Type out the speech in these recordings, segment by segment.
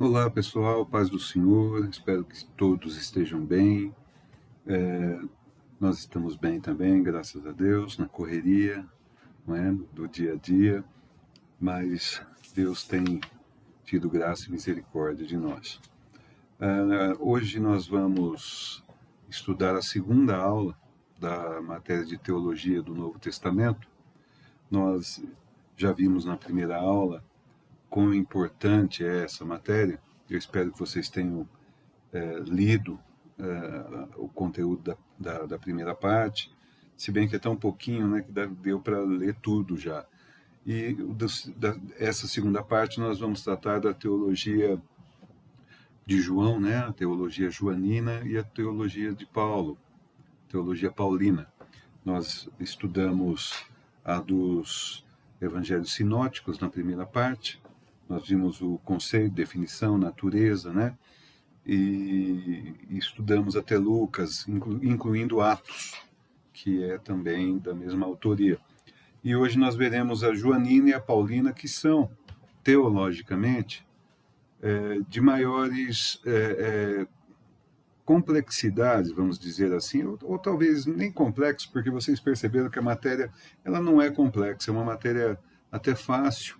Olá pessoal, paz do Senhor, espero que todos estejam bem. Nós estamos bem também, graças a Deus, na correria, não é? Do dia a dia, mas Deus tem tido graça e misericórdia de nós. Hoje nós vamos estudar a segunda aula da matéria de Teologia do Novo Testamento. Nós já vimos na primeira aula quão importante é essa matéria. Eu espero que vocês tenham lido o conteúdo da primeira parte, se bem que é tão pouquinho, né, que deu para ler tudo já. E essa segunda parte nós vamos tratar da teologia de João, né, a teologia joanina e a teologia de Paulo, teologia paulina. Nós estudamos a dos evangelhos sinóticos na primeira parte, nós vimos o conceito, definição, natureza, né? E estudamos até Lucas, incluindo Atos, que é também da mesma autoria. E hoje nós veremos a joanina e a paulina, que são, teologicamente, de maiores complexidades, vamos dizer assim, ou talvez nem complexo, porque vocês perceberam que a matéria ela não é complexa, é uma matéria até fácil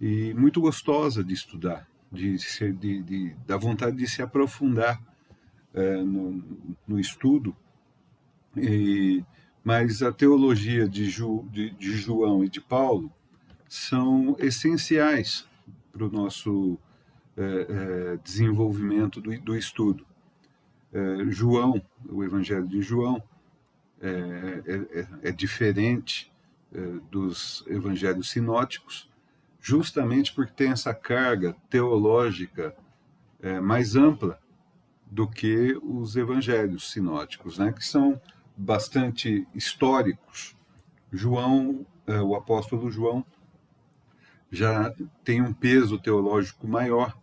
e muito gostosa de estudar, da vontade de se aprofundar no estudo. Mas a teologia de João e de Paulo são essenciais para o nosso desenvolvimento do estudo. João, o Evangelho de João, é diferente dos evangelhos sinóticos, justamente porque tem essa carga teológica mais ampla do que os evangelhos sinóticos, né, que são bastante históricos. João, o apóstolo João, já tem um peso teológico maior,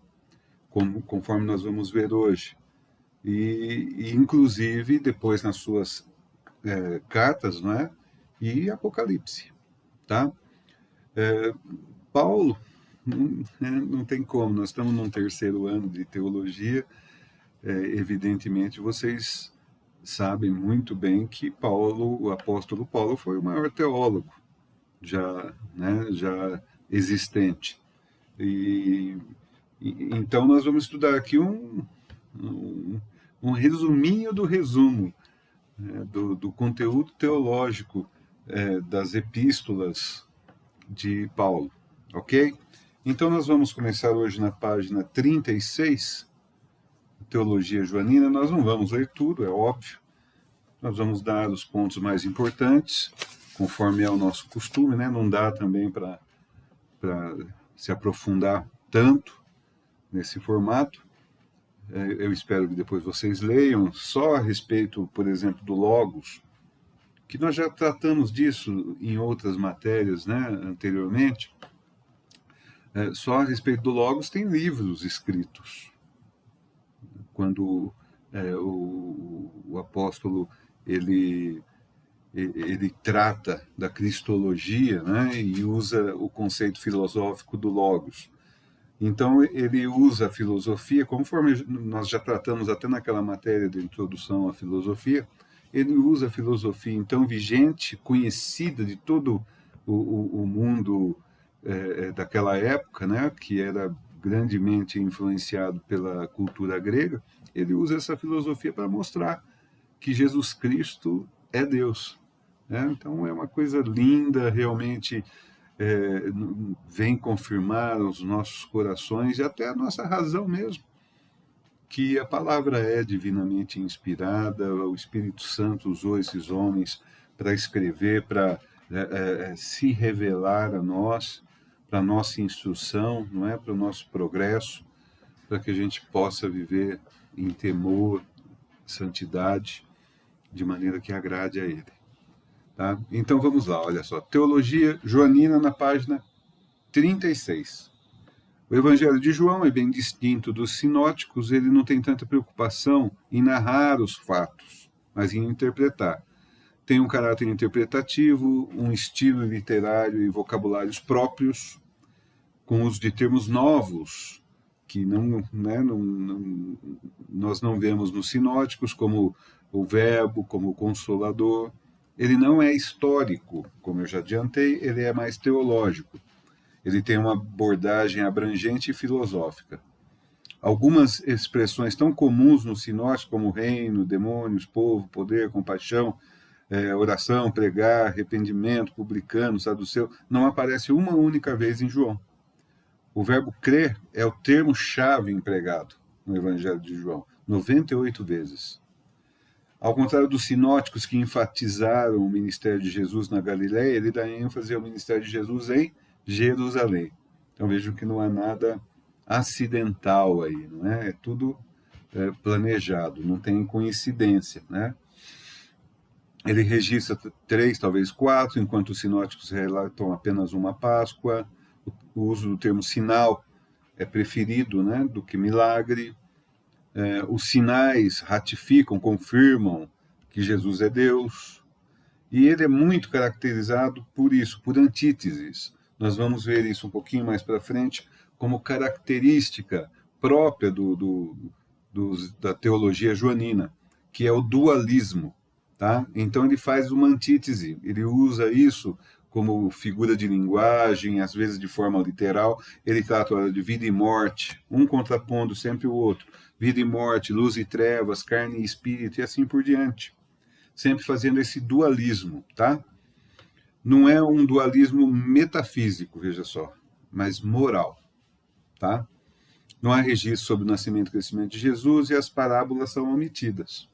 conforme nós vamos ver hoje. E inclusive, depois nas suas cartas, não é? E Apocalipse, tá? Paulo, não tem como, nós estamos num terceiro ano de teologia, evidentemente vocês sabem muito bem que Paulo, o apóstolo Paulo, foi o maior teólogo já existente. Então nós vamos estudar aqui um resuminho do resumo, do conteúdo teológico das epístolas de Paulo, ok? Então nós vamos começar hoje na página 36, Teologia Joanina. Nós não vamos ler tudo, é óbvio. Nós vamos dar os pontos mais importantes, conforme é o nosso costume, né? Não dá também para se aprofundar tanto nesse formato. Eu espero que depois vocês leiam só a respeito, por exemplo, do Logos, que nós já tratamos disso em outras matérias, né, anteriormente. Só a respeito do Logos tem livros escritos. Quando o apóstolo ele trata da cristologia, né, e usa o conceito filosófico do Logos. Então, ele usa a filosofia, conforme nós já tratamos até naquela matéria de introdução à filosofia, ele usa a filosofia, então, vigente, conhecida de todo o mundo daquela época, né, que era grandemente influenciado pela cultura grega. Ele usa essa filosofia para mostrar que Jesus Cristo é Deus. Né? Então, é uma coisa linda, realmente vem confirmar os nossos corações e até a nossa razão mesmo, que a palavra é divinamente inspirada, o Espírito Santo usou esses homens para escrever, para se revelar a nós, para a nossa instrução, não é? Para o nosso progresso, para que a gente possa viver em temor, santidade, de maneira que agrade a Ele. Tá? Então vamos lá, olha só. Teologia Joanina na página 36. O Evangelho de João é bem distinto dos sinóticos, ele não tem tanta preocupação em narrar os fatos, mas em interpretar. Tem um caráter interpretativo, um estilo literário e vocabulários próprios, com uso de termos novos, que não, né, nós não vemos nos sinóticos, como o Verbo, como o Consolador. Ele não é histórico, como eu já adiantei, ele é mais teológico. Ele tem uma abordagem abrangente e filosófica. Algumas expressões tão comuns no sinótico, como reino, demônios, povo, poder, compaixão, oração, pregar, arrependimento, publicano, saduceu, não aparece uma única vez em João. O verbo crer é o termo-chave empregado no Evangelho de João, 98 vezes. Ao contrário dos sinóticos que enfatizaram o ministério de Jesus na Galiléia, ele dá ênfase ao ministério de Jesus em Jerusalém. Então vejam que não há nada acidental aí, não é? É tudo planejado, não tem coincidência, né? Ele registra 3, talvez 4, enquanto os sinóticos relatam apenas uma Páscoa. O uso do termo sinal é preferido, né, do que milagre. Os sinais ratificam, confirmam que Jesus é Deus. E ele é muito caracterizado por isso, por antíteses. Nós vamos ver isso um pouquinho mais para frente, como característica própria da teologia joanina, que é o dualismo. Tá? Então ele faz uma antítese, ele usa isso como figura de linguagem, às vezes de forma literal. Ele trata de vida e morte, um contrapondo sempre o outro. Vida e morte, luz e trevas, carne e espírito, e assim por diante. Sempre fazendo esse dualismo, tá? Não é um dualismo metafísico, veja só, mas moral, tá? Não há registro sobre o nascimento e crescimento de Jesus e as parábolas são omitidas.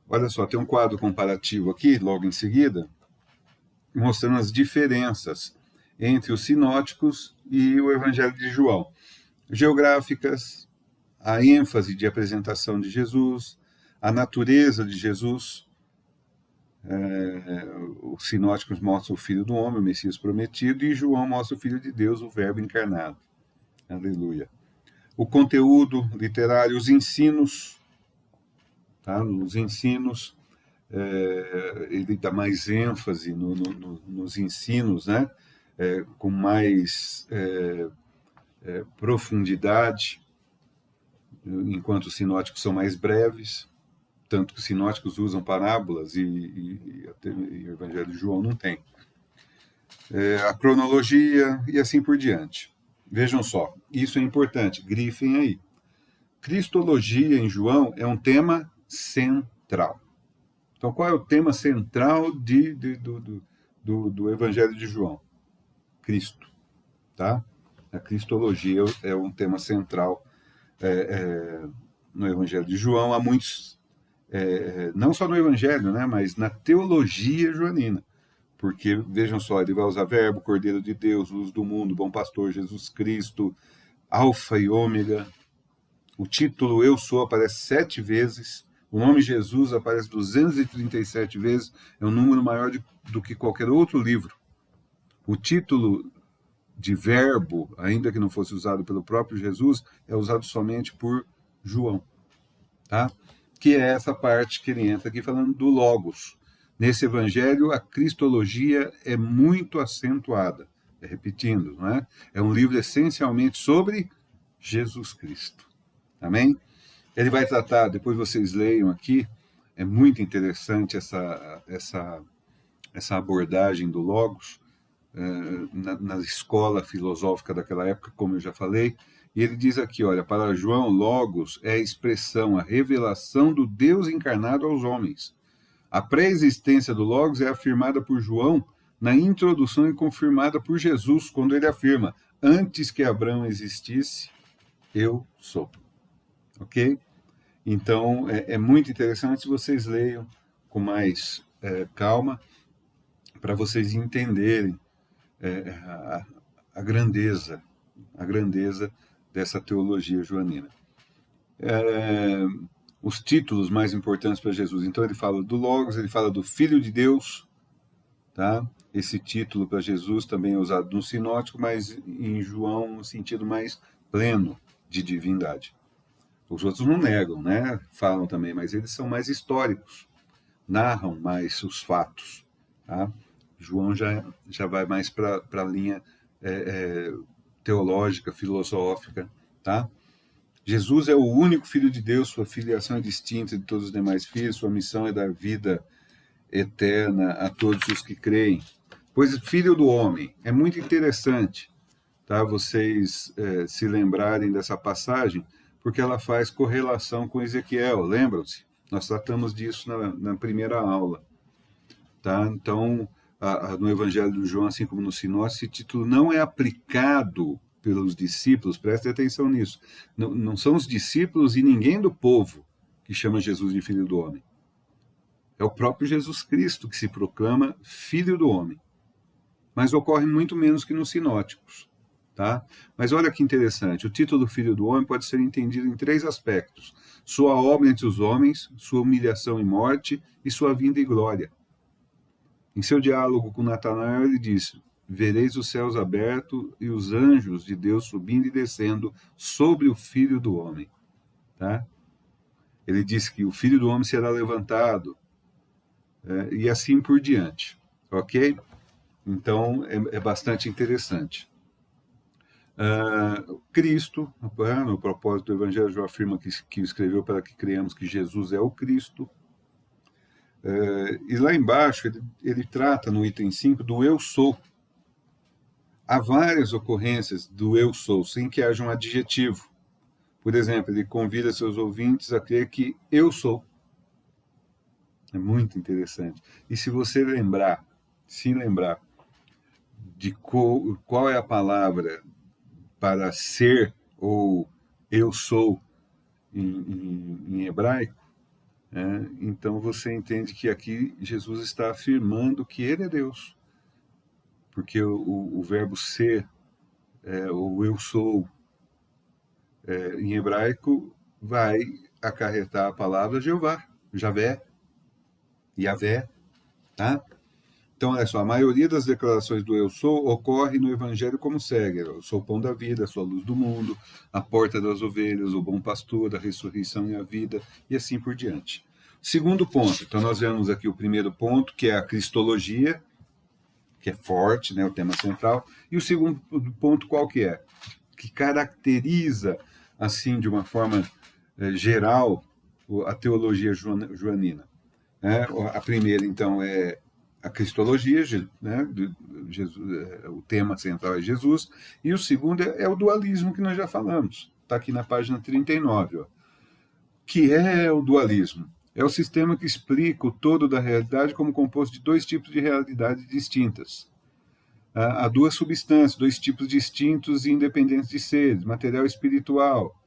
Olha só, tem um quadro comparativo aqui, logo em seguida, mostrando as diferenças entre os sinóticos e o Evangelho de João. Geográficas, a ênfase de apresentação de Jesus, a natureza de Jesus. Os sinóticos mostram o Filho do Homem, o Messias prometido, e João mostra o Filho de Deus, o Verbo encarnado. Aleluia. O conteúdo literário, os ensinos, tá? Nos ensinos, ele dá mais ênfase nos ensinos, né? Com mais profundidade, enquanto os sinóticos são mais breves, tanto que os sinóticos usam parábolas e o Evangelho de João não tem. A cronologia e assim por diante. Vejam só, isso é importante, grifem aí. Cristologia em João é um tema central. Então, qual é o tema central do Evangelho de João? Cristo, tá? A cristologia é um tema central no Evangelho de João. Há muitos, não só no Evangelho, né, mas na teologia joanina. Porque, vejam só, ele vai usar verbo, Cordeiro de Deus, luz do mundo, bom pastor, Jesus Cristo, alfa e ômega. O título Eu Sou aparece 7 vezes. O nome Jesus aparece 237 vezes. É um número maior do que qualquer outro livro. O título de verbo, ainda que não fosse usado pelo próprio Jesus, é usado somente por João. Tá? Que é essa parte que ele entra aqui falando do Logos. Nesse evangelho, a cristologia é muito acentuada. Repetindo, não é? É um livro essencialmente sobre Jesus Cristo. Amém? Ele vai tratar, depois vocês leiam aqui, é muito interessante essa abordagem do Logos na escola filosófica daquela época, como eu já falei. E ele diz aqui, olha, para João, Logos é a expressão, a revelação do Deus encarnado aos homens. A pré-existência do Logos é afirmada por João na introdução e confirmada por Jesus, quando ele afirma, antes que Abraão existisse, eu sou. Ok? Então, é muito interessante se vocês leiam com mais calma, para vocês entenderem a grandeza dessa teologia joanina. Os títulos mais importantes para Jesus. Então, ele fala do Logos, ele fala do Filho de Deus, tá? Esse título para Jesus também é usado no sinótico, mas em João, no sentido mais pleno de divindade. Os outros não negam, né? Falam também, mas eles são mais históricos, narram mais os fatos. Tá? João já vai mais para a linha teológica, filosófica, tá? Jesus é o único Filho de Deus, sua filiação é distinta de todos os demais filhos, sua missão é dar vida eterna a todos os que creem. Pois Filho do Homem, é muito interessante, tá? Vocês se lembrarem dessa passagem, porque ela faz correlação com Ezequiel, lembram-se? Nós tratamos disso na primeira aula, tá? Então, no Evangelho de João, assim como no Sinótico, esse título não é aplicado pelos discípulos, prestem atenção nisso. Não são os discípulos e ninguém do povo que chama Jesus de Filho do Homem. É o próprio Jesus Cristo que se proclama Filho do Homem. Mas ocorre muito menos que nos sinóticos. Tá? Mas olha que interessante, o título Filho do Homem pode ser entendido em 3 aspectos: sua obra entre os homens, sua humilhação e morte, e sua vinda e glória. Em seu diálogo com Natanael, ele diz: vereis os céus abertos e os anjos de Deus subindo e descendo sobre o Filho do Homem. Tá? Ele diz que o Filho do Homem será levantado, e assim por diante. Ok? Então, é bastante interessante. Cristo, no propósito do Evangelho, já afirma que escreveu para que creiamos que Jesus é o Cristo. E lá embaixo, ele trata no item 5 do eu sou. Há várias ocorrências do eu sou, sem que haja um adjetivo. Por exemplo, ele convida seus ouvintes a crer que eu sou. É muito interessante. E se você se lembrar de qual é a palavra para ser ou eu sou em hebraico, então você entende que aqui Jesus está afirmando que ele é Deus. Porque o verbo ser, ou eu sou, em hebraico, vai acarretar a palavra Jeová, Javé, Yavé, tá? Então, olha só, a maioria das declarações do eu sou ocorre no Evangelho como segue: eu sou o pão da vida, sou a luz do mundo, a porta das ovelhas, o bom pastor, a ressurreição e a vida, e assim por diante. Segundo ponto, então nós vemos aqui o primeiro ponto, que é a cristologia, que é forte, né, o tema central, e o segundo ponto qual que é? Que caracteriza, assim, de uma forma geral, a teologia joanina. A primeira, então, é a cristologia, né, o tema central é Jesus, e o segundo é o dualismo que nós já falamos, está aqui na página 39, ó. Que é o dualismo? É o sistema que explica o todo da realidade como composto de 2 tipos de realidades distintas. Há 2 substâncias, 2 tipos distintos e independentes de seres, material e espiritual,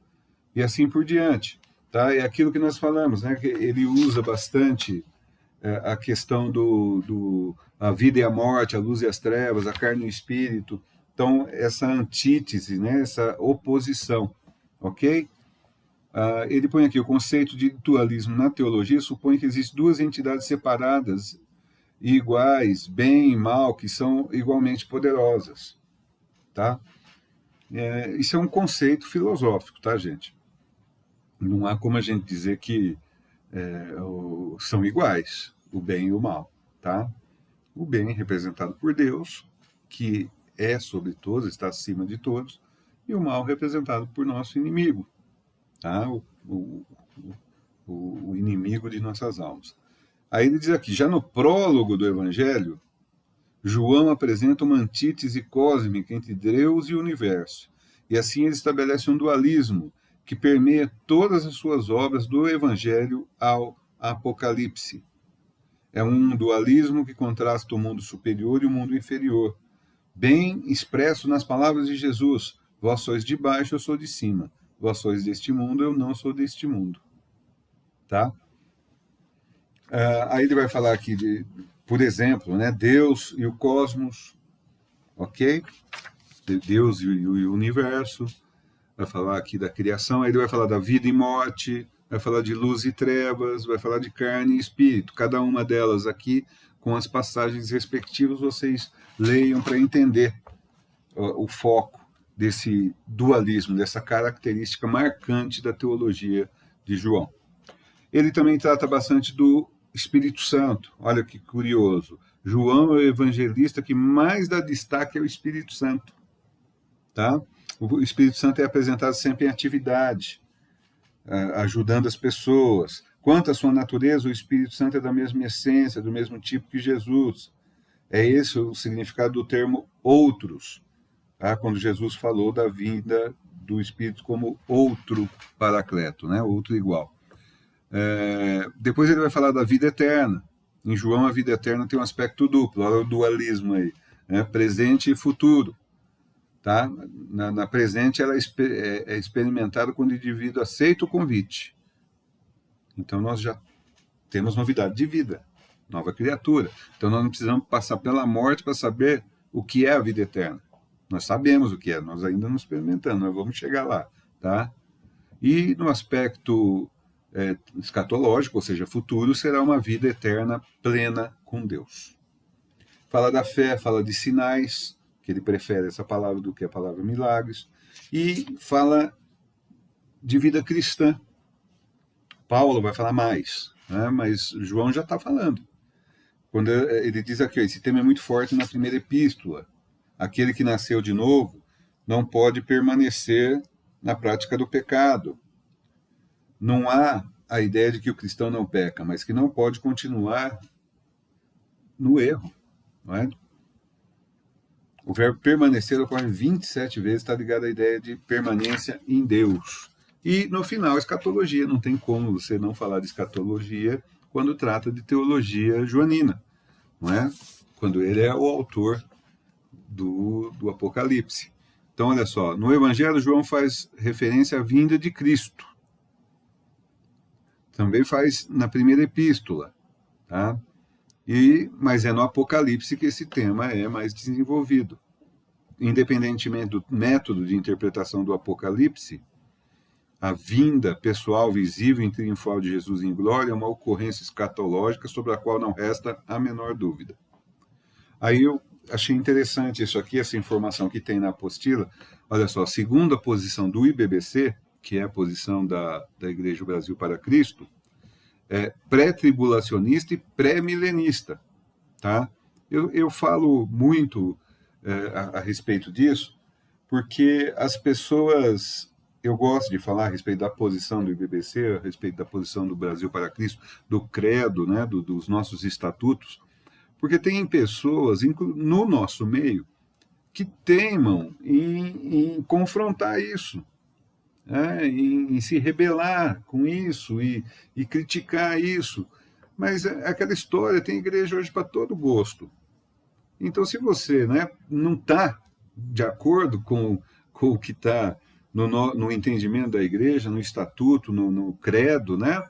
e assim por diante. Tá? É aquilo que nós falamos, né? Que ele usa bastante a questão a vida e a morte, a luz e as trevas, a carne e o espírito. Então, essa antítese, né? Essa oposição, ok? Ele põe aqui: o conceito de dualismo na teologia supõe que existem 2 entidades separadas e iguais, bem e mal, que são igualmente poderosas. Tá? Isso é um conceito filosófico, tá, gente? Não há como a gente dizer que são iguais, o bem e o mal. Tá? O bem representado por Deus, que é sobre todos, está acima de todos, e o mal representado por nosso inimigo, tá? O inimigo de nossas almas. Aí ele diz aqui: já no prólogo do Evangelho, João apresenta uma antítese cósmica entre Deus e o universo, e assim ele estabelece um dualismo que permeia todas as suas obras, do Evangelho ao Apocalipse. É um dualismo que contrasta o mundo superior e o mundo inferior, bem expresso nas palavras de Jesus: vós sois de baixo, eu sou de cima. Vós sois deste mundo, eu não sou deste mundo. Tá? Aí ele vai falar aqui por exemplo, né, Deus e o cosmos, ok? Deus e o universo. Vai falar aqui da criação. Aí ele vai falar da vida e morte, vai falar de luz e trevas, vai falar de carne e espírito. Cada uma delas aqui, com as passagens respectivas, vocês leiam para entender o foco desse dualismo, dessa característica marcante da teologia de João. Ele também trata bastante do Espírito Santo. Olha que curioso. João é o evangelista que mais dá destaque ao Espírito Santo. tá? O Espírito Santo é apresentado sempre em atividade, ajudando as pessoas. Quanto à sua natureza, o Espírito Santo é da mesma essência, do mesmo tipo que Jesus. É esse o significado do termo outros, tá? Quando Jesus falou da vinda do Espírito como outro paracleto, né? Outro igual. Depois ele vai falar da vida eterna. Em João, a vida eterna tem um aspecto duplo, olha o dualismo aí, né? Presente e futuro. Tá? Na presente, ela é experimentada quando o indivíduo aceita o convite. Então, nós já temos novidade de vida, nova criatura. Então, nós não precisamos passar pela morte para saber o que é a vida eterna. Nós sabemos o que é, nós ainda não experimentamos, nós vamos chegar lá. Tá? E no aspecto escatológico, ou seja, futuro, será uma vida eterna plena com Deus. Fala da fé, fala de sinais, que ele prefere essa palavra do que a palavra milagres, e fala de vida cristã. Paulo vai falar mais, né? Mas João já está falando. Quando ele diz aqui, esse tema é muito forte na primeira epístola. Aquele que nasceu de novo não pode permanecer na prática do pecado. Não há a ideia de que o cristão não peca, mas que não pode continuar no erro. Não é? O verbo permanecer ocorre 27 vezes, está ligado à ideia de permanência em Deus. E, no final, escatologia. Não tem como você não falar de escatologia quando trata de teologia joanina, não é? Quando ele é o autor do Apocalipse. Então, olha só, no Evangelho, João faz referência à vinda de Cristo. Também faz na primeira epístola, tá? Mas é no Apocalipse que esse tema é mais desenvolvido. Independentemente do método de interpretação do Apocalipse, a vinda pessoal, visível e triunfal de Jesus em glória é uma ocorrência escatológica sobre a qual não resta a menor dúvida. Aí eu achei interessante isso aqui, essa informação que tem na apostila. Olha só, segundo a posição do IBBC, que é a posição da Igreja Brasil para Cristo, é pré-tribulacionista e pré-milenista. Tá? Eu falo muito a respeito disso, porque as pessoas, eu gosto de falar a respeito da posição do IBBC, a respeito da posição do Brasil para Cristo, do credo, né, dos nossos estatutos, porque tem pessoas no nosso meio que teimam em confrontar isso, né, em se rebelar com isso e criticar isso. Mas aquela história, tem igreja hoje para todo gosto. Então, se você, né, não está de acordo com o que está no entendimento da igreja, no estatuto, no credo, né,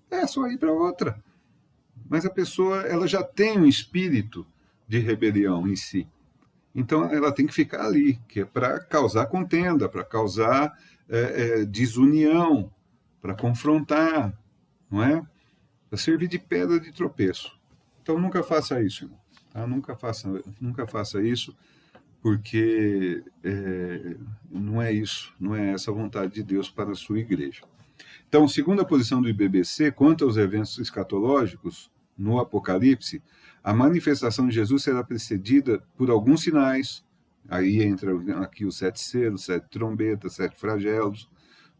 é só ir para outra. Mas a pessoa, ela já tem um espírito de rebelião em si. Então, ela tem que ficar ali, que é para causar contenda, para causar desunião, para confrontar, não é? Para servir de pedra de tropeço. Então, nunca faça isso, irmão. Tá? Nunca faça isso, porque não é isso, não é essa a vontade de Deus para a sua igreja. Então, segundo a posição do IBBC, quanto aos eventos escatológicos, no Apocalipse, a manifestação de Jesus será precedida por alguns sinais, aí entra aqui os 7 selos, 7 trombetas, 7 flagelos,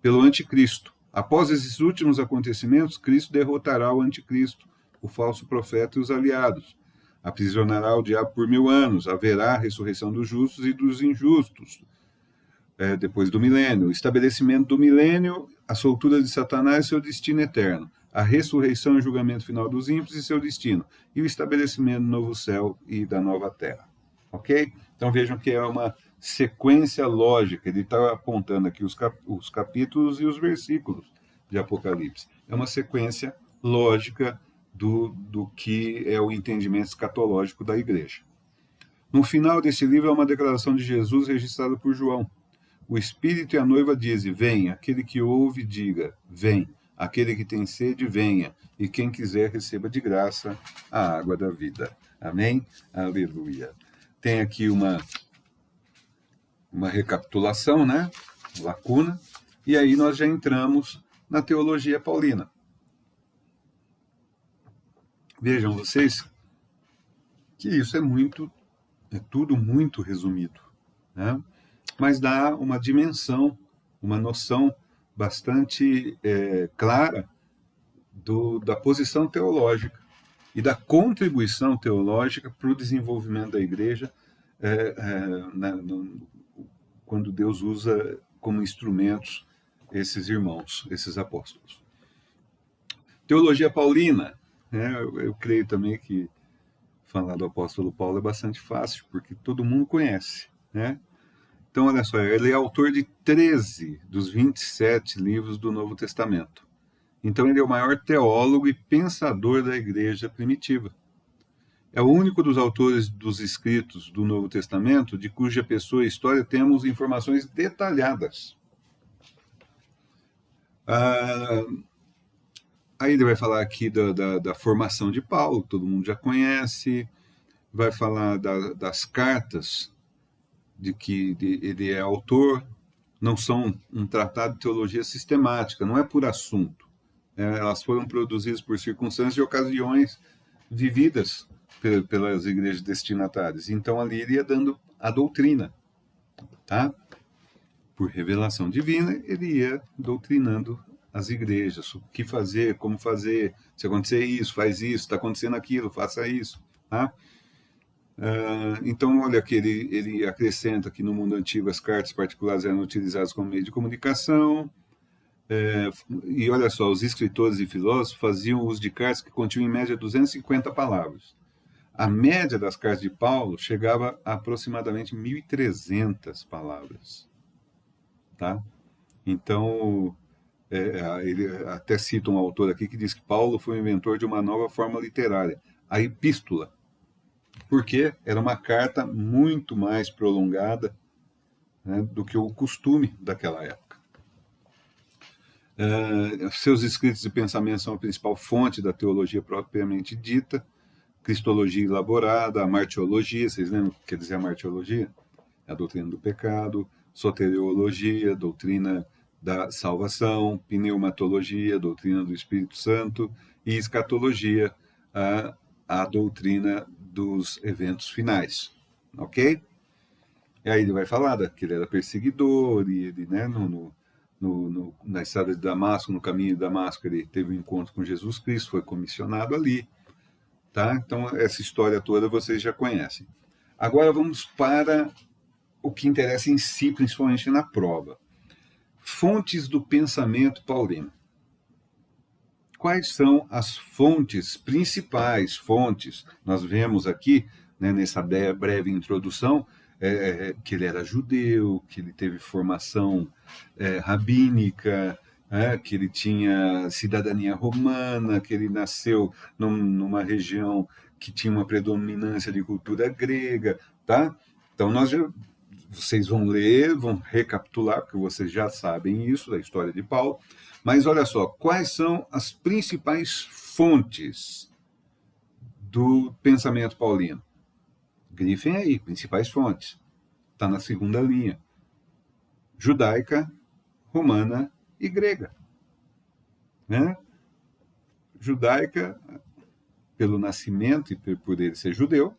pelo anticristo. Após esses últimos acontecimentos, Cristo derrotará o anticristo, o falso profeta e os aliados. Aprisionará o diabo por 1000 anos. Haverá a ressurreição dos justos e dos injustos. Depois do milênio. O estabelecimento do milênio, a soltura de Satanás e seu destino eterno. A ressurreição e julgamento final dos ímpios e seu destino. E o estabelecimento do novo céu e da nova terra. Ok? Então vejam que é uma sequência lógica. Ele está apontando aqui os capítulos e os versículos de Apocalipse. É uma sequência lógica do que é o entendimento escatológico da igreja. No final desse livro há uma declaração de Jesus registrada por João. O Espírito e a noiva dizem, vem, aquele que ouve, diga, vem, aquele que tem sede, venha, e quem quiser receba de graça a água da vida. Amém? Aleluia. Tem aqui uma recapitulação, né? Lacuna, e aí nós já entramos na teologia paulina. Vejam vocês que isso é tudo muito resumido, né? mas dá uma dimensão, uma noção bastante clara da posição teológica e da contribuição teológica para o desenvolvimento da igreja, quando Deus usa como instrumentos esses irmãos, esses apóstolos. Teologia paulina, né? Eu creio também que falar do apóstolo Paulo é bastante fácil, porque todo mundo conhece, né? Então, olha só, ele é autor de 13 dos 27 livros do Novo Testamento. Então, ele é o maior teólogo e pensador da igreja primitiva. É o único dos autores dos escritos do Novo Testamento de cuja pessoa e história temos informações detalhadas. Aí ele vai falar aqui da formação de Paulo, todo mundo já conhece, vai falar das cartas de que ele é autor, não são um tratado de teologia sistemática, não é por assunto. Elas foram produzidas por circunstâncias e ocasiões vividas pelas igrejas destinatárias. Então ali ele ia dando a doutrina, tá? Por revelação divina, ele ia doutrinando as igrejas, o que fazer, como fazer, se acontecer isso, faz isso, está acontecendo aquilo, faça isso, tá? Então, olha aqui, ele acrescenta que no mundo antigo as cartas particulares eram utilizadas como meio de comunicação, e olha só, os escritores e filósofos faziam uso de cartas que continham em média 250 palavras. A média das cartas de Paulo chegava a aproximadamente 1.300 palavras. Tá? Então, ele até cita um autor aqui que diz que Paulo foi o inventor de uma nova forma literária, a epístola, porque era uma carta muito mais prolongada, né, do que o costume daquela época. Seus escritos e pensamentos são a principal fonte da teologia propriamente dita, cristologia elaborada, a martiologia, vocês lembram o que quer dizer a martiologia? A doutrina do pecado, soteriologia, doutrina da salvação, pneumatologia, doutrina do Espírito Santo, e escatologia, a doutrina dos eventos finais, ok? E aí ele vai falar que ele era perseguidor, e ele, né, na estrada de Damasco, no caminho de Damasco, ele teve um encontro com Jesus Cristo, foi comissionado ali, tá? Então, essa história toda vocês já conhecem. Agora vamos para o que interessa em si, principalmente na prova. Fontes do pensamento paulino. Quais são as fontes, principais fontes? Nós vemos aqui, né, nessa breve introdução, que ele era judeu, que ele teve formação rabínica, que ele tinha cidadania romana, que ele nasceu numa região que tinha uma predominância de cultura grega, tá? Então vocês vão ler, vão recapitular, porque vocês já sabem isso da história de Paulo, mas olha só, quais são as principais fontes do pensamento paulino? Grifem aí, principais fontes. Está na segunda linha. Judaica, romana e grega. Né? Judaica, pelo nascimento e por ele ser judeu.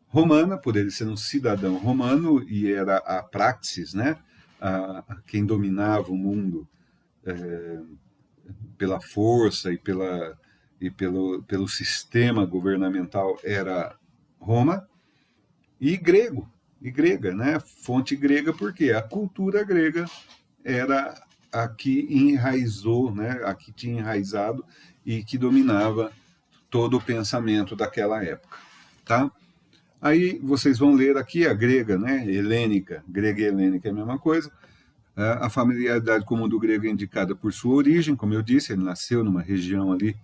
Romana, por ele ser um cidadão romano, e era a praxis, né? Quem dominava o mundo pela força e pelo sistema governamental era Roma. E grego, e grega, né? Fonte grega, porque a cultura grega era a que enraizou, né? A que tinha enraizado e que dominava todo o pensamento daquela época, tá? Aí vocês vão ler aqui a grega, né? Helênica, grega e helênica é a mesma coisa. A familiaridade comum do grego é indicada por sua origem, como eu disse, ele nasceu numa região ali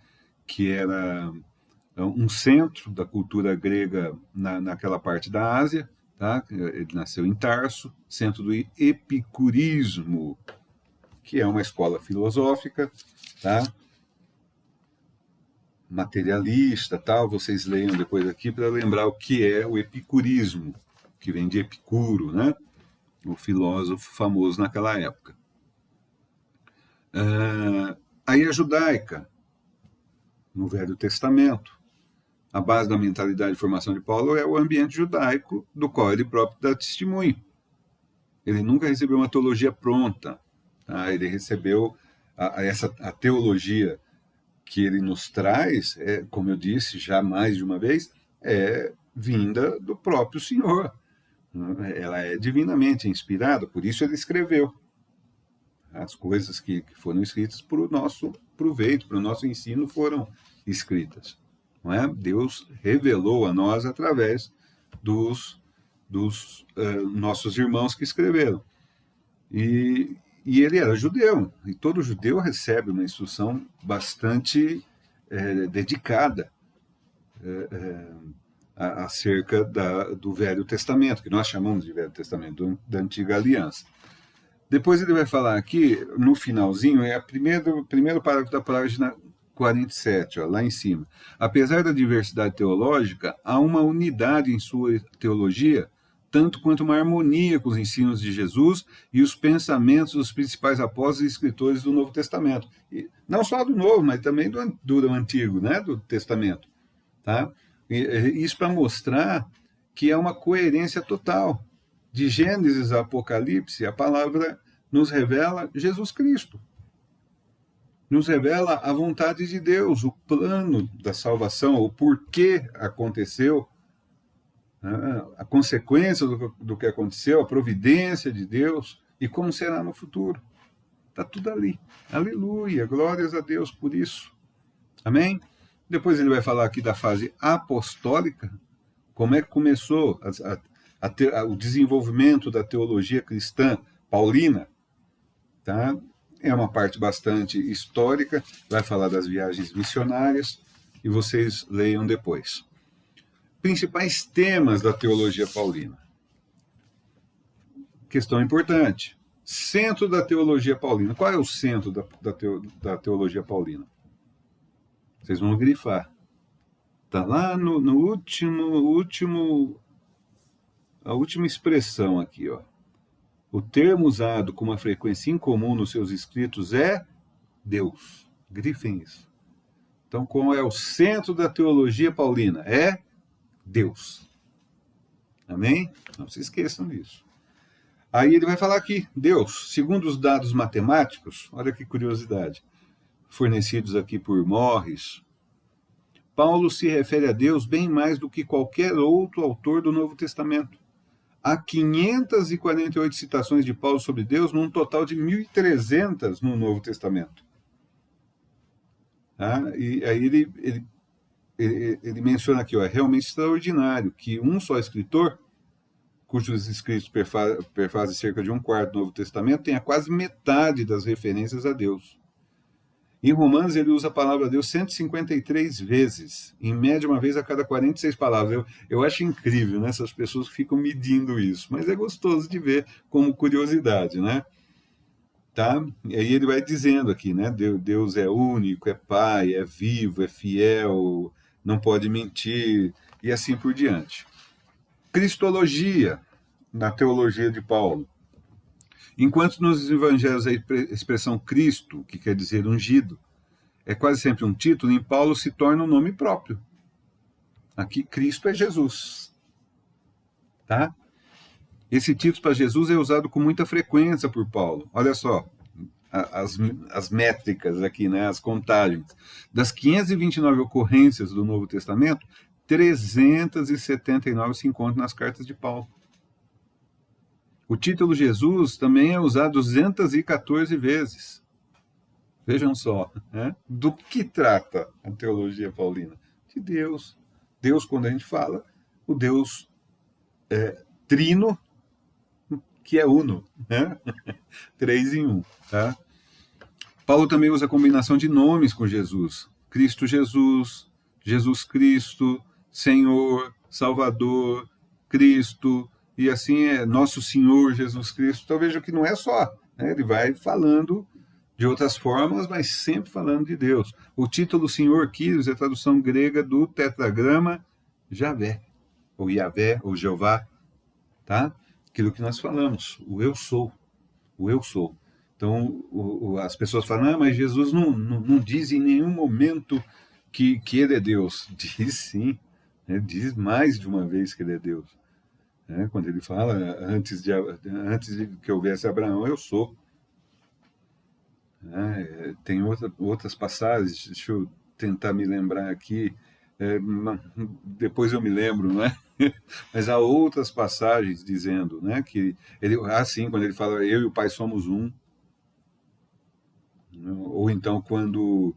que era um centro da cultura grega naquela parte da Ásia, tá? Ele nasceu em Tarso, centro do epicurismo, que é uma escola filosófica, tá? Materialista, tal. Vocês leiam depois aqui para lembrar o que é o epicurismo, que vem de Epicuro, né? O filósofo famoso naquela época. Aí a judaica, no Velho Testamento. A base da mentalidade de formação de Paulo é o ambiente judaico, do qual ele próprio dá testemunho. Ele nunca recebeu uma teologia pronta. Tá? Ele recebeu a teologia que ele nos traz, como eu disse já mais de uma vez, é vinda do próprio Senhor. Ela é divinamente inspirada, por isso ele escreveu. As coisas que foram escritas para o nosso proveito, para o nosso ensino, foram escritas. Não é? Deus revelou a nós através dos nossos irmãos que escreveram. E ele era judeu, e todo judeu recebe uma instrução bastante dedicada acerca do Velho Testamento, que nós chamamos de Velho Testamento, da Antiga Aliança. Depois ele vai falar aqui, no finalzinho, é o primeiro parágrafo da página 47, ó, lá em cima. Apesar da diversidade teológica, há uma unidade em sua teologia, tanto quanto uma harmonia com os ensinos de Jesus e os pensamentos dos principais apóstolos e escritores do Novo Testamento. E não só do Novo, mas também do Antigo, né, do Testamento. Tá? Isso para mostrar que é uma coerência total. De Gênesis a Apocalipse, a palavra nos revela Jesus Cristo. Nos revela a vontade de Deus, o plano da salvação, o porquê aconteceu, a consequência do que aconteceu, a providência de Deus e como será no futuro. Está tudo ali. Aleluia, glórias a Deus por isso. Amém? Depois ele vai falar aqui da fase apostólica, como é que começou o desenvolvimento da teologia cristã paulina. Tá? É uma parte bastante histórica, vai falar das viagens missionárias, e vocês leiam depois. Principais temas da teologia paulina. Questão importante. Centro da teologia paulina. Qual é o centro da teologia paulina? Vocês vão grifar. Está lá no a última expressão aqui, ó. O termo usado com uma frequência incomum nos seus escritos é Deus. Grifem isso. Então, qual é o centro da teologia paulina? É Deus. Amém? Não se esqueçam disso. Aí ele vai falar aqui, Deus, segundo os dados matemáticos, olha que curiosidade, fornecidos aqui por Morris, Paulo se refere a Deus bem mais do que qualquer outro autor do Novo Testamento. Há 548 citações de Paulo sobre Deus, num total de 1.300 no Novo Testamento. E aí ele menciona aqui, ó, é realmente extraordinário que um só escritor, cujos escritos perfazem cerca de 1/4 do Novo Testamento, tenha quase metade das referências a Deus. Em Romanos, ele usa a palavra Deus 153 vezes, em média uma vez a cada 46 palavras. Eu acho incrível, né, essas pessoas que ficam medindo isso, mas é gostoso de ver como curiosidade, né? Tá? E aí ele vai dizendo aqui, né, Deus é único, é Pai, é vivo, é fiel, não pode mentir, e assim por diante. Cristologia, na teologia de Paulo. Enquanto nos evangelhos a expressão Cristo, que quer dizer ungido, é quase sempre um título, em Paulo se torna um nome próprio. Aqui, Cristo é Jesus. Tá? Esse título para Jesus é usado com muita frequência por Paulo. Olha só, as métricas aqui, né, as contagens. Das 529 ocorrências do Novo Testamento, 379 se encontram nas cartas de Paulo. O título Jesus também é usado 214 vezes. Vejam só, né? Do que trata a teologia paulina? De Deus. Deus, quando a gente fala, o Deus trino, que é uno, né? 3 em 1. Tá? Paulo também usa a combinação de nomes com Jesus. Cristo Jesus, Jesus Cristo, Senhor, Salvador, Cristo, e assim é nosso Senhor Jesus Cristo. Então veja que não é só, né? Ele vai falando de outras formas, mas sempre falando de Deus. O título Senhor Kyrios é a tradução grega do tetragrama Javé, ou Yavé, ou Jeová, tá? Aquilo que nós falamos, o eu sou, o eu sou. Então as pessoas falam, mas Jesus não diz em nenhum momento que ele é Deus. Diz sim, né? Diz mais de uma vez que ele é Deus. né? Quando ele fala, antes de que houvesse Abraão, eu sou. Né? Tem outras passagens, deixa eu tentar me lembrar aqui, depois eu me lembro, não é? Mas há outras passagens dizendo, né, que ele, assim, quando ele fala, eu e o Pai somos um, né? Ou então quando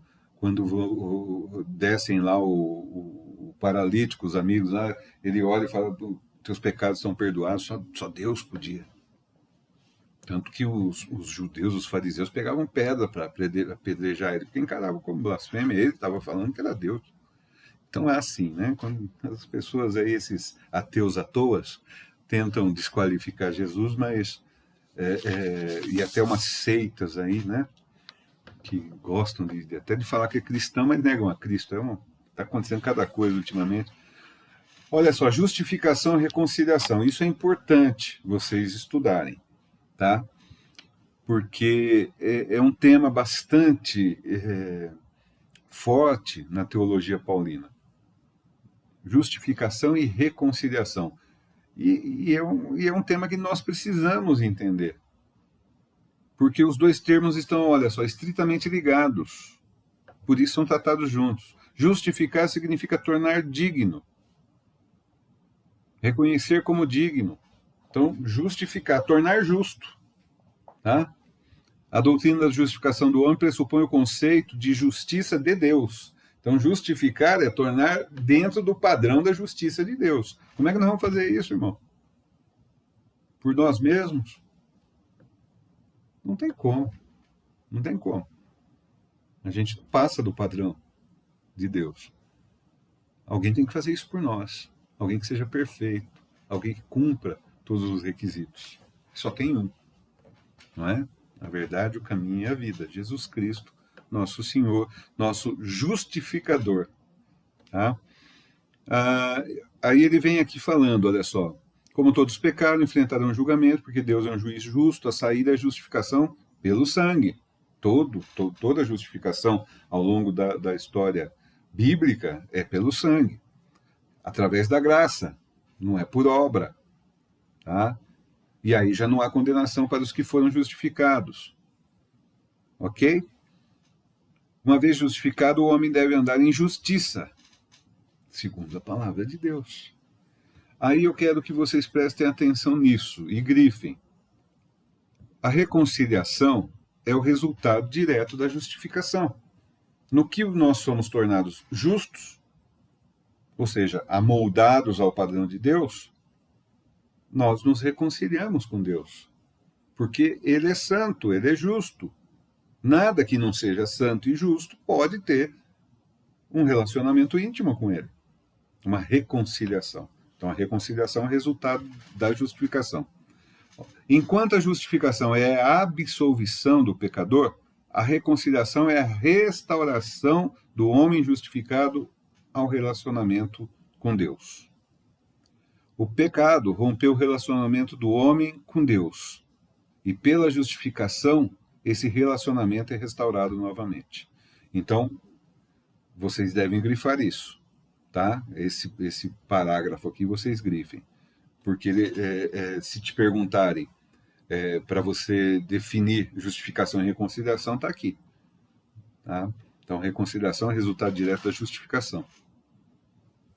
descem lá o paralítico, os amigos lá, ele olha e fala, teus pecados são perdoados, só Deus podia. Tanto que os judeus, os fariseus, pegavam pedra para apedrejar ele, porque encaravam como blasfêmia. Ele estava falando que era Deus. Então é assim, né? Quando as pessoas aí, esses ateus à toa, tentam desqualificar Jesus, mas e até umas seitas aí, né? Que gostam até de falar que é cristão, mas negam a Cristo. Está acontecendo cada coisa ultimamente. Olha só, justificação e reconciliação. Isso é importante vocês estudarem, tá? Porque é um tema bastante forte na teologia paulina. Justificação e reconciliação. E é um tema que nós precisamos entender. Porque os dois termos estão, olha só, estritamente ligados. Por isso são tratados juntos. Justificar significa tornar digno. Reconhecer como digno. Então, justificar, tornar justo. Tá? A doutrina da justificação do homem pressupõe o conceito de justiça de Deus. Então, justificar é tornar dentro do padrão da justiça de Deus. Como é que nós vamos fazer isso, irmão? Por nós mesmos? Não tem como. Não tem como. A gente passa do padrão de Deus. Alguém tem que fazer isso por nós. Alguém que seja perfeito. Alguém que cumpra todos os requisitos. Só tem um. Não é? A verdade, o caminho e a vida. Jesus Cristo, nosso Senhor, nosso justificador. Tá? Aí ele vem aqui falando, olha só. Como todos pecaram, enfrentarão julgamento, porque Deus é um juiz justo, a saída é a justificação pelo sangue. Toda a justificação ao longo da história bíblica é pelo sangue. Através da graça, não é por obra. Tá? E aí já não há condenação para os que foram justificados. Ok? Uma vez justificado, o homem deve andar em justiça, segundo a palavra de Deus. Aí eu quero que vocês prestem atenção nisso e grifem. A reconciliação é o resultado direto da justificação. No que nós somos tornados justos, ou seja, amoldados ao padrão de Deus, nós nos reconciliamos com Deus. Porque Ele é santo, Ele é justo. Nada que não seja santo e justo pode ter um relacionamento íntimo com Ele. Uma reconciliação. Então, a reconciliação é o resultado da justificação. Enquanto a justificação é a absolvição do pecador, a reconciliação é a restauração do homem justificado ao relacionamento com Deus. O pecado rompeu o relacionamento do homem com Deus. E pela justificação, esse relacionamento é restaurado novamente. Então, vocês devem grifar isso, tá? Esse parágrafo aqui vocês grifem. Porque se te perguntarem para você definir justificação e reconciliação, está aqui. Tá? Então, reconciliação é resultado direto da justificação.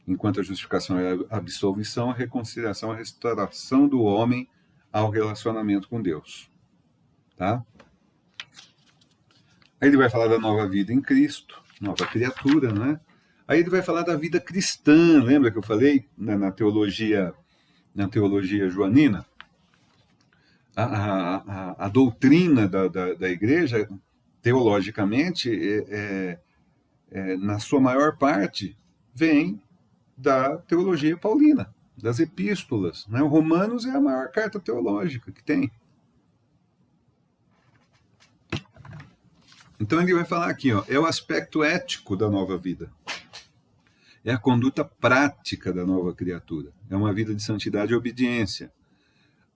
Enquanto a justificação é a absolvição, a reconciliação é a restauração do homem ao relacionamento com Deus. Tá? Aí ele vai falar da nova vida em Cristo, nova criatura, né? Aí ele vai falar da vida cristã, lembra que eu falei na teologia joanina? A doutrina da igreja, teologicamente, na sua maior parte, vem da teologia paulina, das epístolas. Né? O Romanos é a maior carta teológica que tem. Então ele vai falar aqui, ó, é o aspecto ético da nova vida. É a conduta prática da nova criatura. É uma vida de santidade e obediência.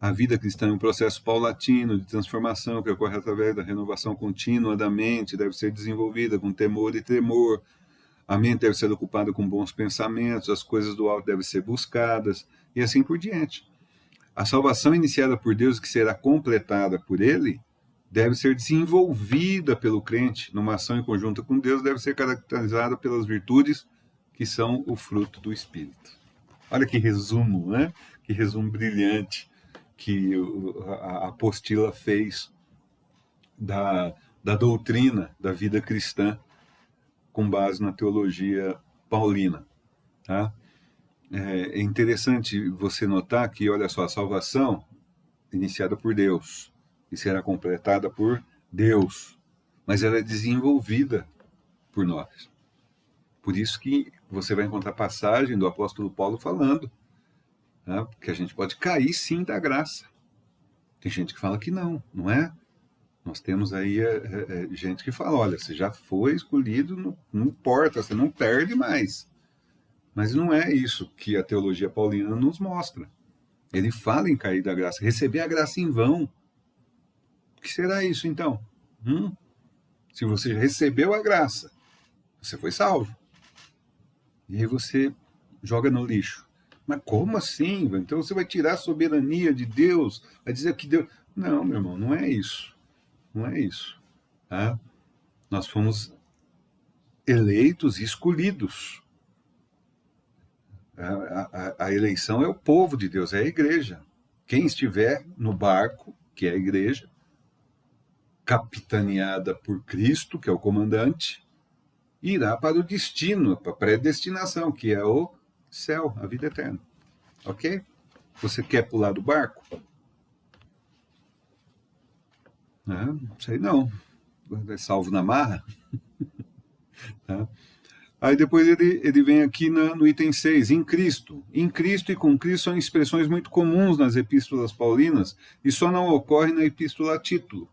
A vida cristã é um processo paulatino de transformação que ocorre através da renovação contínua da mente, deve ser desenvolvida com temor e tremor. A mente deve ser ocupada com bons pensamentos, as coisas do alto devem ser buscadas, e assim por diante. A salvação iniciada por Deus, que será completada por Ele, deve ser desenvolvida pelo crente numa ação em conjunto com Deus, deve ser caracterizada pelas virtudes que são o fruto do Espírito. Olha que resumo, né? Que resumo brilhante que a apostila fez da doutrina da vida cristã com base na teologia paulina. Tá? É interessante você notar que, olha só, a salvação iniciada por Deus e será completada por Deus, mas ela é desenvolvida por nós. Por isso que você vai encontrar passagem do apóstolo Paulo falando, né, que a gente pode cair sim da graça. Tem gente que fala que não é? Nós temos aí gente que fala, olha, você já foi escolhido, não importa, você não perde mais. Mas não é isso que a teologia paulina nos mostra. Ele fala em cair da graça, receber a graça em vão. O que será isso, então? Se você recebeu a graça, você foi salvo. E aí você joga no lixo. Mas como assim? Então você vai tirar a soberania de Deus? Vai dizer que Deus... Não, meu irmão, não é isso. Não é isso. Tá? Nós fomos eleitos e escolhidos. A eleição é o povo de Deus, é a igreja. Quem estiver no barco, que é a igreja, capitaneada por Cristo, que é o comandante, irá para o destino, para a predestinação, que é o céu, a vida eterna. Ok? Você quer pular do barco? Não sei não. É salvo na marra? Tá? Aí depois ele vem aqui no item 6, em Cristo. Em Cristo e com Cristo são expressões muito comuns nas epístolas paulinas e só não ocorre na epístola a Tito.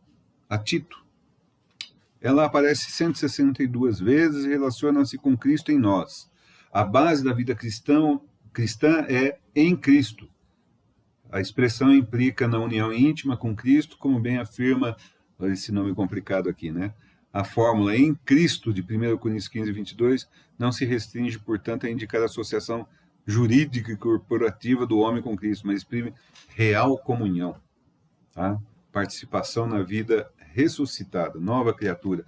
Ela aparece 162 vezes e relaciona-se com Cristo em nós. A base da vida cristã é em Cristo. A expressão implica na união íntima com Cristo, como bem afirma esse nome complicado aqui, né? A fórmula em Cristo de 1 Coríntios 15, 22 não se restringe, portanto, a indicar a associação jurídica e corporativa do homem com Cristo, mas exprime real comunhão, tá? Participação na vida ressuscitada, nova criatura.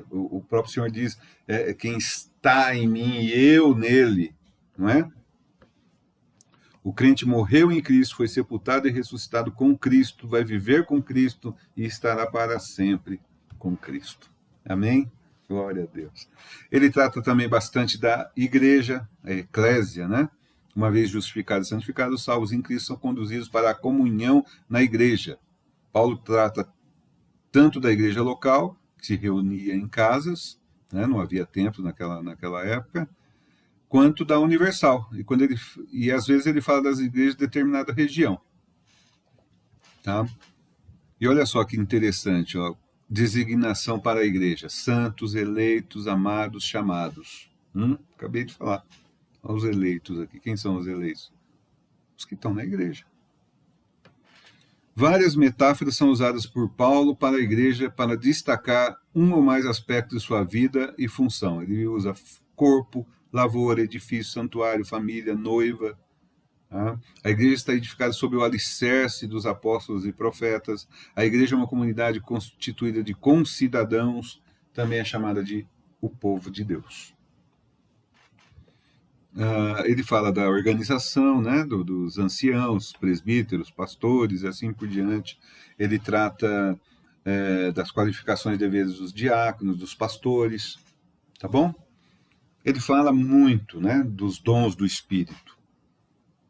O próprio Senhor diz, quem está em mim e eu nele, não é? O crente morreu em Cristo, foi sepultado e ressuscitado com Cristo, vai viver com Cristo e estará para sempre com Cristo. Amém? Glória a Deus. Ele trata também bastante da igreja, a eclésia, né? Uma vez justificados e santificados, salvos em Cristo, são conduzidos para a comunhão na igreja. Paulo trata tanto da igreja local, que se reunia em casas, né? Não havia templo naquela época, quanto da universal. E às vezes ele fala das igrejas de determinada região. Tá? E olha só que interessante, ó, designação para a igreja: santos, eleitos, amados, chamados. Acabei de falar. Olha os eleitos aqui. Quem são os eleitos? Os que estão na igreja. Várias metáforas são usadas por Paulo para a igreja para destacar um ou mais aspectos de sua vida e função. Ele usa corpo, lavoura, edifício, santuário, família, noiva. Tá? A igreja está edificada sob o alicerce dos apóstolos e profetas. A igreja é uma comunidade constituída de concidadãos, também é chamada de o povo de Deus. Ele fala da organização, né, dos anciãos, presbíteros, pastores e assim por diante. Ele trata das qualificações devidas dos diáconos, dos pastores, tá bom? Ele fala muito, né, dos dons do Espírito.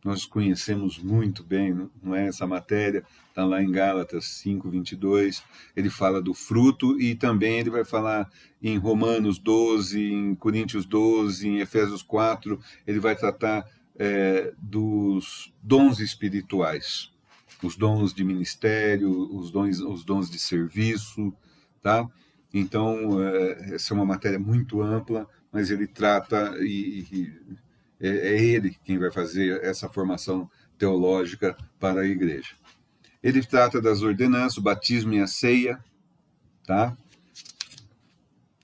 Nós conhecemos muito bem, não é? Essa matéria está lá em Gálatas 5, 22. Ele fala do fruto e também ele vai falar em Romanos 12, em Coríntios 12, em Efésios 4. Ele vai tratar dos dons espirituais, os dons de ministério, os dons de serviço, tá? Então, essa é uma matéria muito ampla, mas ele trata é ele quem vai fazer essa formação teológica para a igreja. Ele trata das ordenanças, o batismo e a ceia, tá?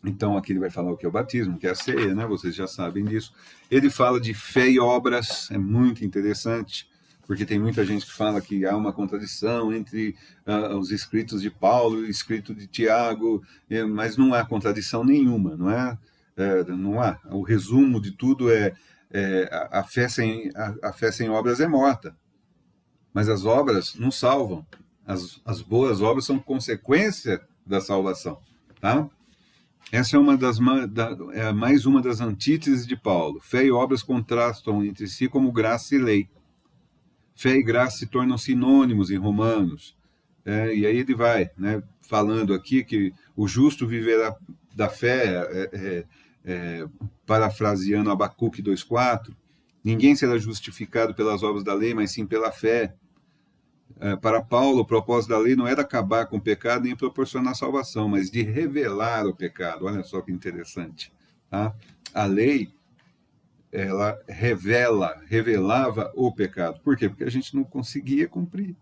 Então aqui ele vai falar o que é o batismo, o que é a ceia, né? Vocês já sabem disso. Ele fala de fé e obras, é muito interessante, porque tem muita gente que fala que há uma contradição entre os escritos de Paulo e o escrito de Tiago, mas não há contradição nenhuma, não é? Não há. O resumo de tudo a fé sem obras é morta, mas as obras não salvam. As boas obras são consequência da salvação, tá? Essa é mais uma das antíteses de Paulo. Fé e obras contrastam entre si como graça e lei. Fé e graça se tornam sinônimos em Romanos. E aí ele vai, né, falando aqui que o justo viverá da fé, parafraseando Abacuque 2,4, ninguém será justificado pelas obras da lei, mas sim pela fé. Para Paulo, o propósito da lei não era acabar com o pecado nem proporcionar salvação, mas de revelar o pecado. Olha só que interessante. Tá? A lei, ela revelava o pecado. Por quê? Porque a gente não conseguia cumprir.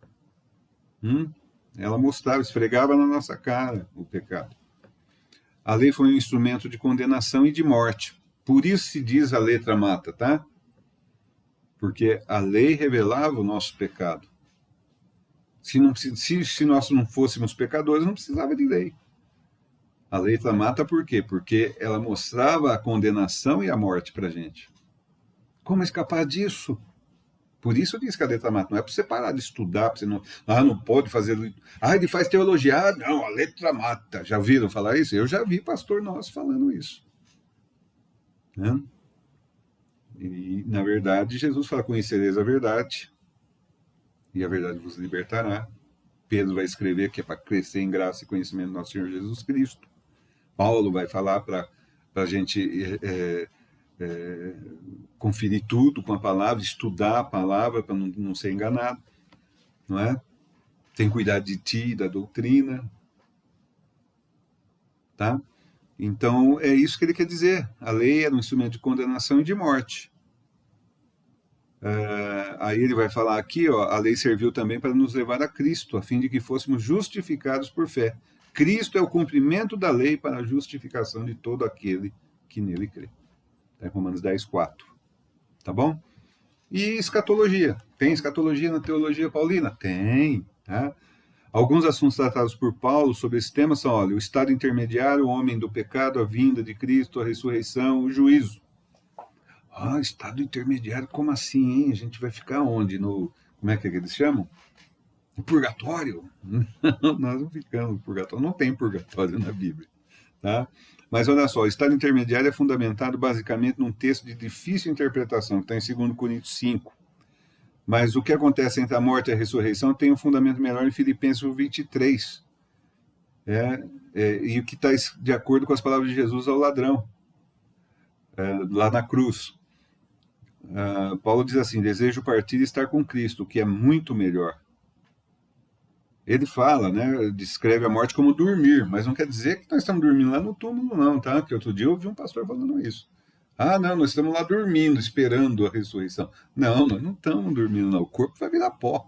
Ela mostrava, esfregava na nossa cara o pecado. A lei foi um instrumento de condenação e de morte. Por isso se diz a letra mata, tá? Porque a lei revelava o nosso pecado. Se nós não fôssemos pecadores, não precisava de lei. A letra mata por quê? Porque ela mostrava a condenação e a morte para a gente. Como escapar disso? Por isso diz que a letra mata. Não é para você parar de estudar, para você não pode fazer. Ele faz teologia. Não, a letra mata. Já viram falar isso? Eu já vi pastor nosso falando isso. Né? E, na verdade, Jesus fala: conhecereis a verdade, e a verdade vos libertará. Pedro vai escrever que é para crescer em graça e conhecimento do nosso Senhor Jesus Cristo. Paulo vai falar para a gente conferir tudo com a palavra, estudar a palavra para não ser enganado, não é? Tem cuidado de ti e da doutrina, tá? Então, é isso que ele quer dizer. A lei era um instrumento de condenação e de morte. Aí ele vai falar aqui, a lei serviu também para nos levar a Cristo, a fim de que fôssemos justificados por fé. Cristo é o cumprimento da lei para a justificação de todo aquele que nele crê. Está em Romanos 10:4. Tá bom? E escatologia. Tem escatologia na teologia paulina? Tem. Tá? Alguns assuntos tratados por Paulo sobre esse tema são, o estado intermediário, o homem do pecado, a vinda de Cristo, a ressurreição, o juízo. Estado intermediário, como assim, hein? A gente vai ficar onde? Como é que eles chamam? No purgatório? Nós não ficamos no purgatório. Não tem purgatório na Bíblia. Tá? Mas olha só, o estado intermediário é fundamentado basicamente num texto de difícil interpretação, que está em 2 Coríntios 5. Mas o que acontece entre a morte e a ressurreição tem um fundamento melhor em Filipenses 23. E o que está de acordo com as palavras de Jesus ao ladrão, lá na cruz. Paulo diz assim: desejo partir e estar com Cristo, o que é muito melhor. Ele fala, né, descreve a morte como dormir, mas não quer dizer que nós estamos dormindo lá no túmulo, não, tá? Porque outro dia eu ouvi um pastor falando isso. Não, nós estamos lá dormindo, esperando a ressurreição. Não, nós não estamos dormindo, não. O corpo vai virar pó.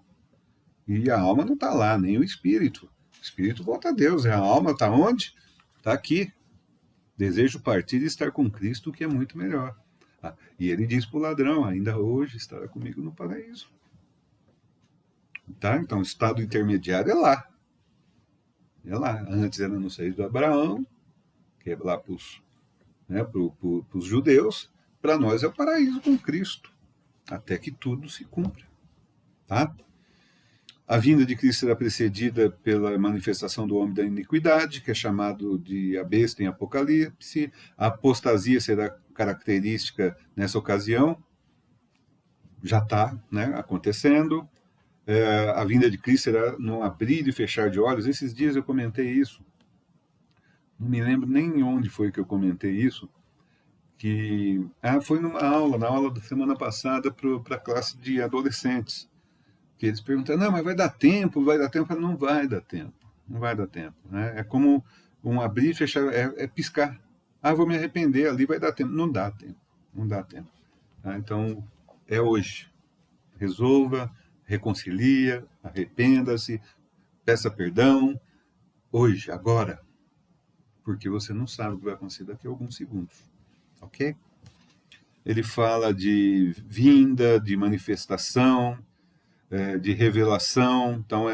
E a alma não está lá, nem o espírito. O espírito volta a Deus. E a alma está onde? Está aqui. Desejo partir e estar com Cristo, o que é muito melhor. E ele diz para o ladrão: ainda hoje estará comigo no paraíso. Tá? Então, o estado intermediário é lá. É lá. Antes era no seio do Abraão, que é lá para os judeus. Para nós é o paraíso com Cristo, até que tudo se cumpra. Tá? A vinda de Cristo será precedida pela manifestação do homem da iniquidade, que é chamado de a besta em Apocalipse. A apostasia será característica nessa ocasião. Já está, né, acontecendo. A vinda de Cristo será num abrir e fechar de olhos. Esses dias eu comentei isso. Não me lembro nem onde foi que eu comentei isso. Foi na aula da semana passada para a classe de adolescentes. Que eles perguntam: não, mas vai dar tempo? Não vai dar tempo. Não vai dar tempo. Né? É como um abrir e fechar, é piscar. Vou me arrepender, ali vai dar tempo. Não dá tempo. Não dá tempo. Tá? Então, é hoje. Resolva, reconcilia, arrependa-se, peça perdão, hoje, agora, porque você não sabe o que vai acontecer daqui a alguns segundos, Ele fala de vinda, de manifestação, de revelação. Então,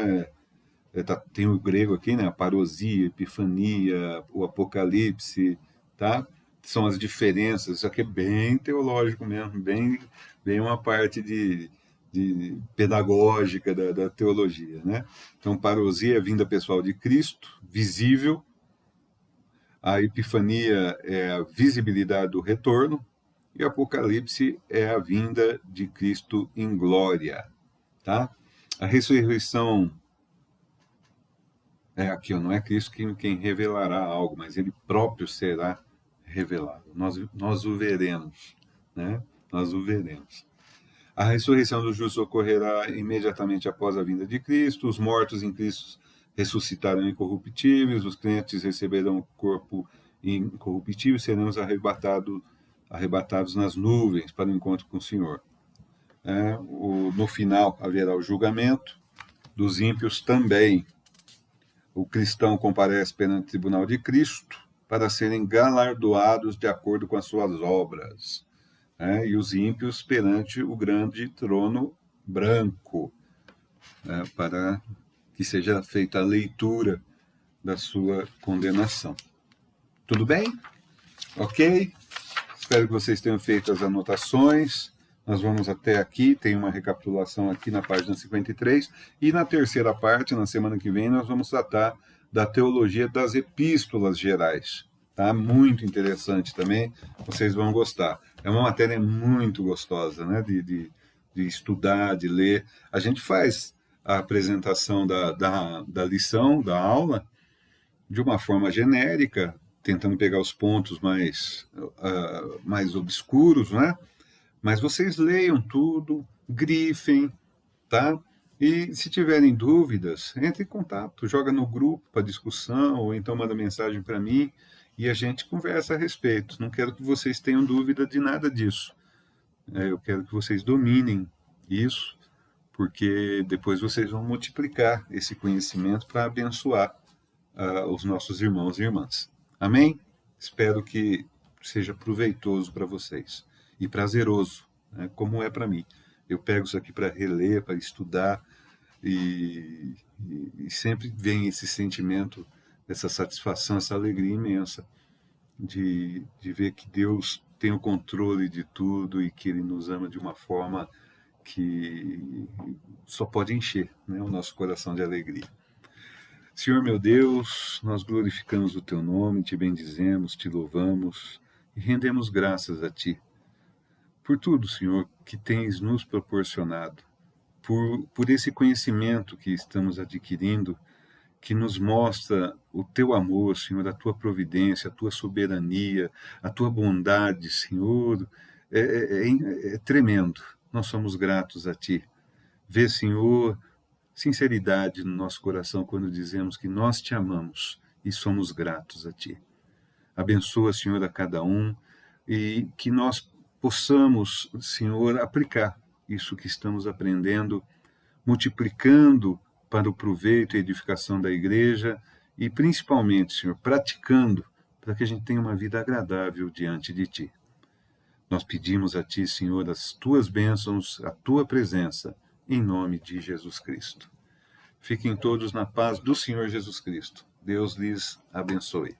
tem o grego aqui, né? A parousia, epifania, o apocalipse, tá? São as diferenças. Isso aqui é bem teológico mesmo, bem uma parte de pedagógica da teologia, né? Então, parousia é a vinda pessoal de Cristo, visível. A epifania é a visibilidade do retorno. E o Apocalipse é a vinda de Cristo em glória, tá? A ressurreição aqui, não é Cristo quem revelará algo, mas ele próprio será revelado. Nós o veremos, né? Nós o veremos. A ressurreição dos justos ocorrerá imediatamente após a vinda de Cristo. Os mortos em Cristo ressuscitarão incorruptíveis, os crentes receberão o corpo incorruptível e seremos arrebatados nas nuvens para o encontro com o Senhor. No final haverá o julgamento dos ímpios também. O cristão comparece perante o tribunal de Cristo para serem galardoados de acordo com as suas obras. E os ímpios perante o grande trono branco, para que seja feita a leitura da sua condenação. Tudo bem? Ok? Espero que vocês tenham feito as anotações. Nós vamos até aqui, tem uma recapitulação aqui na página 53, e na terceira parte, na semana que vem, nós vamos tratar da teologia das epístolas gerais. Tá? Muito interessante também, vocês vão gostar. É uma matéria muito gostosa, né? de estudar, de ler. A gente faz a apresentação da lição, da aula, de uma forma genérica, tentando pegar os pontos mais obscuros, né? Mas vocês leiam tudo, grifem, tá? E se tiverem dúvidas, entre em contato, joga no grupo para discussão, ou então manda mensagem para mim e a gente conversa a respeito. Não quero que vocês tenham dúvida de nada disso. Eu quero que vocês dominem isso, porque depois vocês vão multiplicar esse conhecimento para abençoar os nossos irmãos e irmãs. Amém? Espero que seja proveitoso para vocês e prazeroso, né, como é para mim. Eu pego isso aqui para reler, para estudar, e sempre vem esse sentimento, essa satisfação, essa alegria imensa de ver que Deus tem o controle de tudo e que Ele nos ama de uma forma que só pode encher, né, o nosso coração de alegria. Senhor meu Deus, nós glorificamos o Teu nome, Te bendizemos, Te louvamos e rendemos graças a Ti por tudo, Senhor, que tens nos proporcionado, por esse conhecimento que estamos adquirindo, que nos mostra o Teu amor, Senhor, a Tua providência, a Tua soberania, a Tua bondade, Senhor, é tremendo. Nós somos gratos a Ti. Vê, Senhor, sinceridade no nosso coração quando dizemos que nós Te amamos e somos gratos a Ti. Abençoa, Senhor, a cada um e que nós possamos, Senhor, aplicar isso que estamos aprendendo, multiplicando para o proveito e edificação da igreja e, principalmente, Senhor, praticando para que a gente tenha uma vida agradável diante de Ti. Nós pedimos a Ti, Senhor, as Tuas bênçãos, a Tua presença, em nome de Jesus Cristo. Fiquem todos na paz do Senhor Jesus Cristo. Deus lhes abençoe.